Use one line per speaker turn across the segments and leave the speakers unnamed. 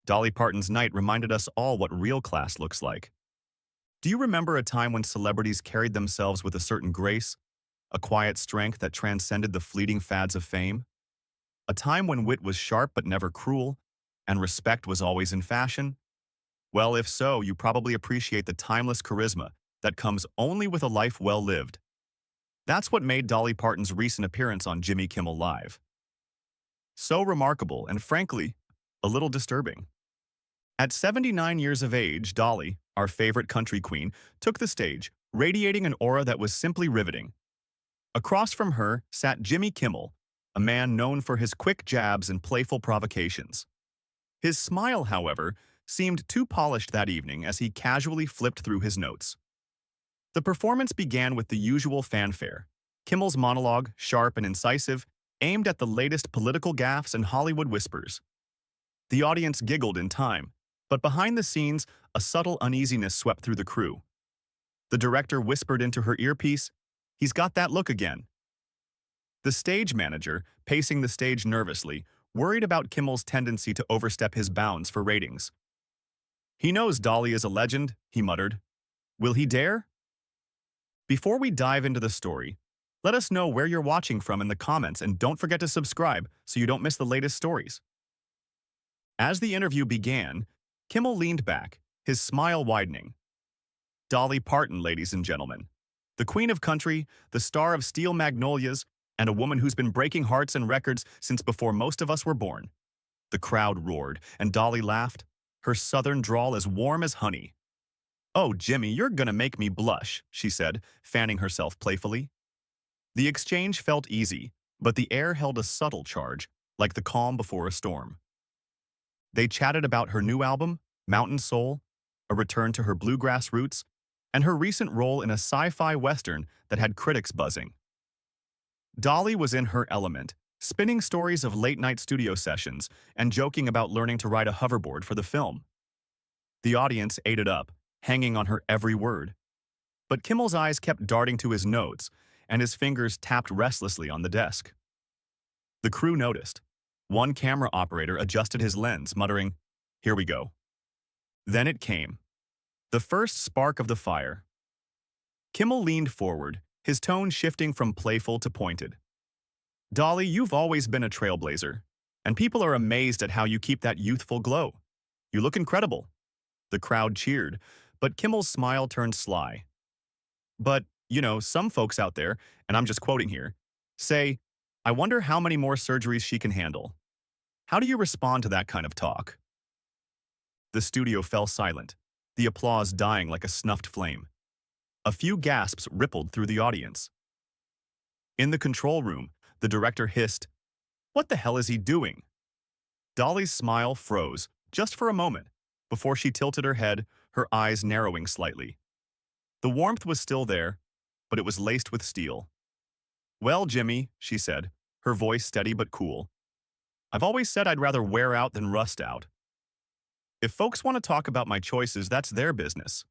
Dolly Parton's night reminded us all what real class looks like. Do you remember a time when celebrities carried themselves with a certain grace, a quiet strength that transcended the fleeting fads of fame? A time when wit was sharp but never cruel, and respect was always in fashion? Well, if so, you probably appreciate the timeless charisma that comes only with a life well lived. That's what made Dolly Parton's recent appearance on Jimmy Kimmel Live so remarkable and, frankly, a little disturbing. At 79 years of age, Dolly, our favorite country queen, took the stage, radiating an aura that was simply riveting. Across from her sat Jimmy Kimmel, a man known for his quick jabs and playful provocations. His smile, however, seemed too polished that evening as he casually flipped through his notes. The performance began with the usual fanfare. Kimmel's monologue, sharp and incisive, aimed at the latest political gaffes and Hollywood whispers. The audience giggled in time, but behind the scenes, a subtle uneasiness swept through the crew. The director whispered into her earpiece, "He's got that look again." The stage manager, pacing the stage nervously, worried about Kimmel's tendency to overstep his bounds for ratings. "He knows Dolly is a legend," he muttered. "Will he dare?" Before we dive into the story, let us know where you're watching from in the comments and don't forget to subscribe so you don't miss the latest stories. As the interview began, Kimmel leaned back, his smile widening. Dolly Parton, ladies and gentlemen. The queen of country, the star of Steel Magnolias, and a woman who's been breaking hearts and records since before most of us were born. The crowd roared, and Dolly laughed, her southern drawl as warm as honey. "Oh, Jimmy, you're gonna make me blush," she said, fanning herself playfully. The exchange felt easy, but the air held a subtle charge, like the calm before a storm. They chatted about her new album, Mountain Soul, a return to her bluegrass roots, and her recent role in a sci-fi western that had critics buzzing. Dolly was in her element, spinning stories of late-night studio sessions and joking about learning to ride a hoverboard for the film. The audience ate it up, hanging on her every word. But Kimmel's eyes kept darting to his notes, and his fingers tapped restlessly on the desk. The crew noticed. One camera operator adjusted his lens, muttering, "Here we go." Then it came. The first spark of the fire. Kimmel leaned forward, his tone shifting from playful to pointed. "Dolly, you've always been a trailblazer, and people are amazed at how you keep that youthful glow. You look incredible." The crowd cheered, but Kimmel's smile turned sly. "But, some folks out there, and I'm just quoting here, say, 'I wonder how many more surgeries she can handle.' How do you respond to that kind of talk?" The studio fell silent, the applause dying like a snuffed flame. A few gasps rippled through the audience. In the control room, the director hissed, "What the hell is he doing?" Dolly's smile froze, just for a moment, before she tilted her head, her eyes narrowing slightly. The warmth was still there, but it was laced with steel. "Well, Jimmy," she said, her voice steady but cool, "I've always said I'd rather wear out than rust out. If folks want to talk about my choices, that's their business.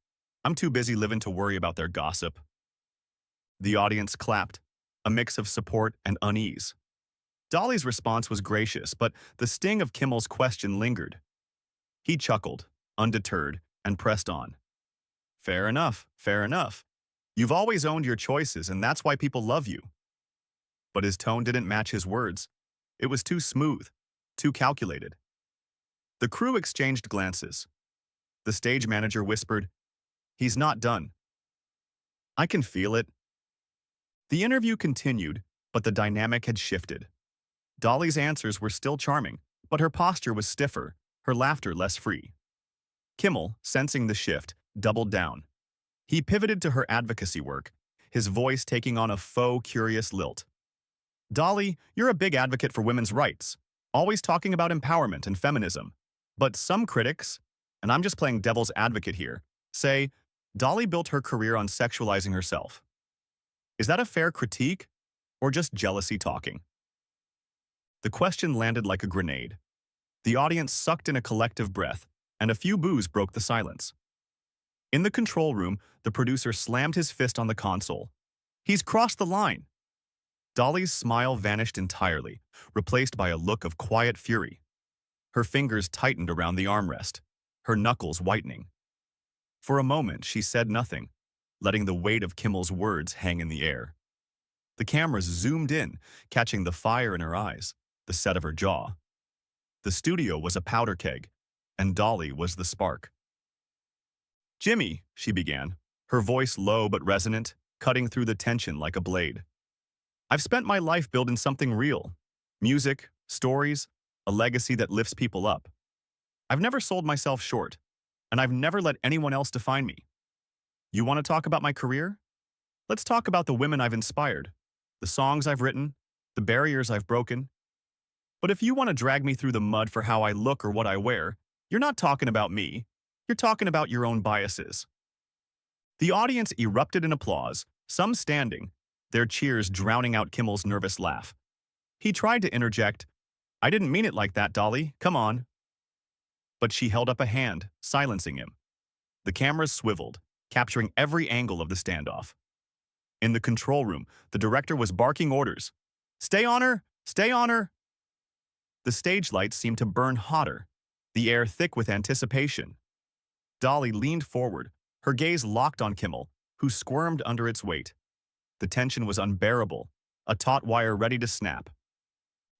I'm too busy living to worry about their gossip." The audience clapped, a mix of support and unease. Dolly's response was gracious, but the sting of Kimmel's question lingered. He chuckled, undeterred, and pressed on. "Fair enough, fair enough. You've always owned your choices, and that's why people love you." But his tone didn't match his words. It was too smooth, too calculated. The crew exchanged glances. The stage manager whispered, "He's not done." "I can feel it." The interview continued, but the dynamic had shifted. Dolly's answers were still charming, but her posture was stiffer, her laughter less free. Kimmel, sensing the shift, doubled down. He pivoted to her advocacy work, his voice taking on a faux curious lilt. "Dolly, you're a big advocate for women's rights, always talking about empowerment and feminism. But some critics, and I'm just playing devil's advocate here, say Dolly built her career on sexualizing herself. Is that a fair critique, or just jealousy talking?" The question landed like a grenade. The audience sucked in a collective breath, and a few boos broke the silence. In the control room, the producer slammed his fist on the console. "He's crossed the line." Dolly's smile vanished entirely, replaced by a look of quiet fury. Her fingers tightened around the armrest, her knuckles whitening. For a moment, she said nothing, letting the weight of Kimmel's words hang in the air. The cameras zoomed in, catching the fire in her eyes, the set of her jaw. The studio was a powder keg, and Dolly was the spark. "Jimmy," she began, her voice low but resonant, cutting through the tension like a blade. "I've spent my life building something real. Music, stories, a legacy that lifts people up. I've never sold myself short, and I've never let anyone else define me. You want to talk about my career? Let's talk about the women I've inspired, the songs I've written, the barriers I've broken. But if you want to drag me through the mud for how I look or what I wear, you're not talking about me. You're talking about your own biases." The audience erupted in applause, some standing, their cheers drowning out Kimmel's nervous laugh. He tried to interject, "I didn't mean it like that, Dolly. Come on." But she held up a hand, silencing him. The cameras swiveled, capturing every angle of the standoff. In the control room, the director was barking orders. "Stay on her! Stay on her!" The stage lights seemed to burn hotter, the air thick with anticipation. Dolly leaned forward, her gaze locked on Kimmel, who squirmed under its weight. The tension was unbearable, a taut wire ready to snap.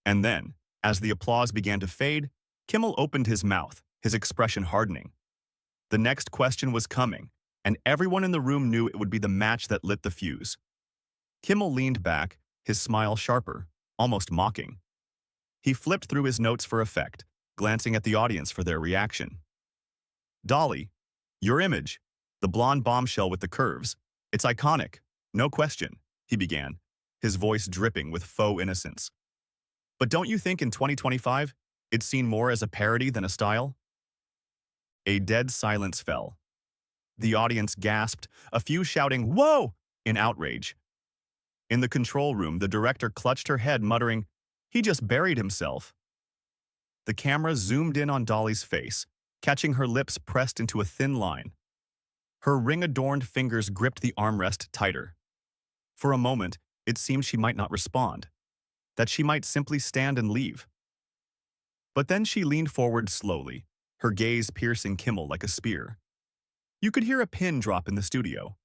And then, as the applause began to fade, Kimmel opened his mouth, his expression hardening. The next question was coming, and everyone in the room knew it would be the match that lit the fuse. Kimmel leaned back, his smile sharper, almost mocking. He flipped through his notes for effect, glancing at the audience for their reaction. "Dolly, your image, the blonde bombshell with the curves, it's iconic, no question," he began, his voice dripping with faux innocence. "But don't you think in 2025, it's seen more as a parody than a style?" A dead silence fell. The audience gasped, a few shouting, "Whoa!" in outrage. In the control room, the director clutched her head, muttering, "He just buried himself." The camera zoomed in on Dolly's face, catching her lips pressed into a thin line. Her ring-adorned fingers gripped the armrest tighter. For a moment, it seemed she might not respond, that she might simply stand and leave. But then she leaned forward slowly, her gaze piercing Kimmel like a spear. You could hear a pin drop in the studio.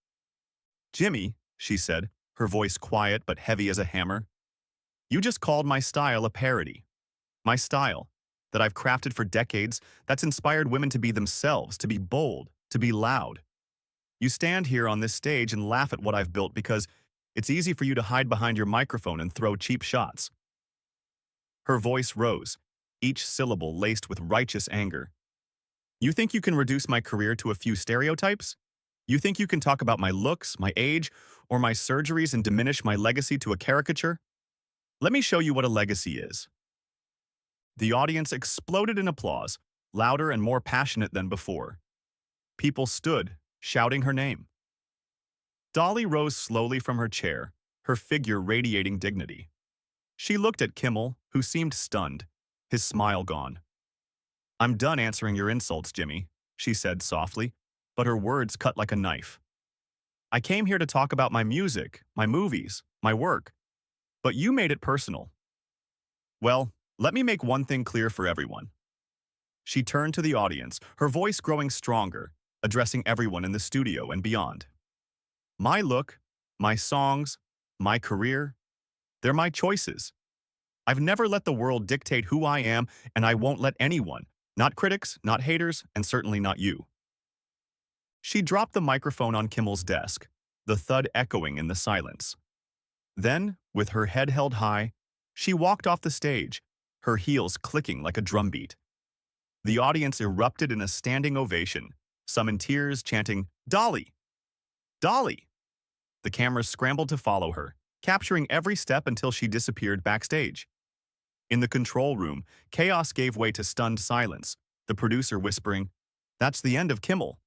"Jimmy," she said, her voice quiet but heavy as a hammer, "you just called my style a parody. My style, that I've crafted for decades, that's inspired women to be themselves, to be bold, to be loud. You stand here on this stage and laugh at what I've built because it's easy for you to hide behind your microphone and throw cheap shots." Her voice rose, each syllable laced with righteous anger. "You think you can reduce my career to a few stereotypes? You think you can talk about my looks, my age, or my surgeries and diminish my legacy to a caricature? Let me show you what a legacy is." The audience exploded in applause, louder and more passionate than before. People stood, shouting her name. Dolly rose slowly from her chair, her figure radiating dignity. She looked at Kimmel, who seemed stunned, his smile gone. "I'm done answering your insults, Jimmy," she said softly, but her words cut like a knife. "I came here to talk about my music, my movies, my work, but you made it personal. Well, let me make one thing clear for everyone." She turned to the audience, her voice growing stronger, addressing everyone in the studio and beyond. "My look, my songs, my career, they're my choices. I've never let the world dictate who I am, and I won't let anyone, not critics, not haters, and certainly not you." She dropped the microphone on Kimmel's desk, the thud echoing in the silence. Then, with her head held high, she walked off the stage, her heels clicking like a drumbeat. The audience erupted in a standing ovation, some in tears chanting, "Dolly! Dolly!" The cameras scrambled to follow her, capturing every step until she disappeared backstage. In the control room, chaos gave way to stunned silence, the producer whispering, "That's the end of Kimmel."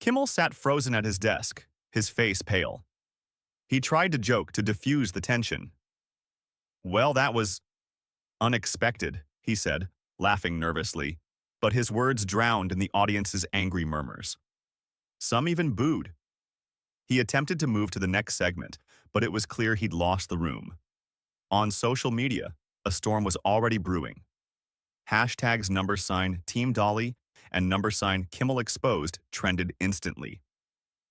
Kimmel sat frozen at his desk, his face pale. He tried to joke to diffuse the tension. "Well, that was unexpected," he said, laughing nervously, but his words drowned in the audience's angry murmurs. Some even booed. He attempted to move to the next segment, but it was clear he'd lost the room. On social media, a storm was already brewing. Hashtags #Team Dolly and #Kimmel Exposed trended instantly.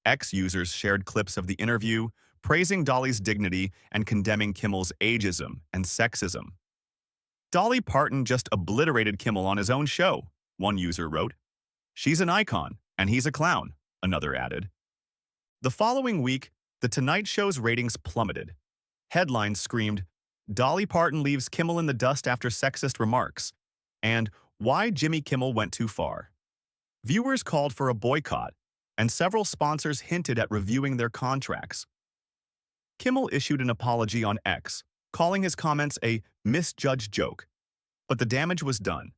X users shared clips of the interview, praising Dolly's dignity and condemning Kimmel's ageism and sexism. Dolly Parton just obliterated Kimmel on his own show, one user wrote. She's an icon, and he's a clown, another added. The following week, The Tonight Show's ratings plummeted. Headlines screamed, Dolly Parton leaves Kimmel in the dust after sexist remarks, and why Jimmy Kimmel went too far. Viewers called for a boycott, and several sponsors hinted at reviewing their contracts. Kimmel issued an apology on X, calling his comments a misjudged joke, but the damage was done.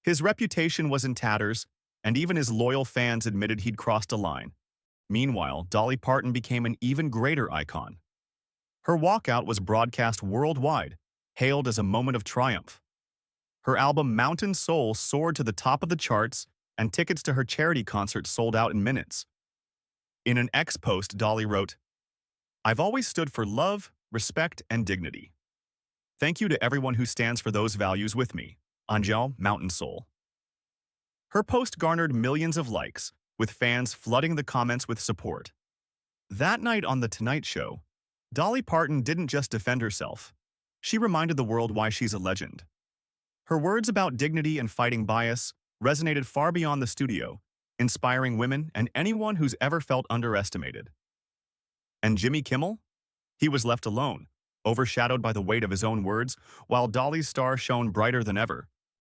His reputation was in tatters, and even his loyal fans admitted he'd crossed a line. Meanwhile, Dolly Parton became an even greater icon. Her walkout was broadcast worldwide, hailed as a moment of triumph. Her album Mountain Soul soared to the top of the charts, and tickets to her charity concert sold out in minutes. In an X post, Dolly wrote, I've always stood for love, respect, and dignity. Thank you to everyone who stands for those values with me. Anjao, Mountain Soul. Her post garnered millions of likes, with fans flooding the comments with support. That night on The Tonight Show, Dolly Parton didn't just defend herself. She reminded the world why she's a legend. Her words about dignity and fighting bias resonated far beyond the studio, inspiring women and anyone who's ever felt underestimated. And Jimmy Kimmel? He was left alone, overshadowed by the weight of his own words, while Dolly's star shone brighter than ever.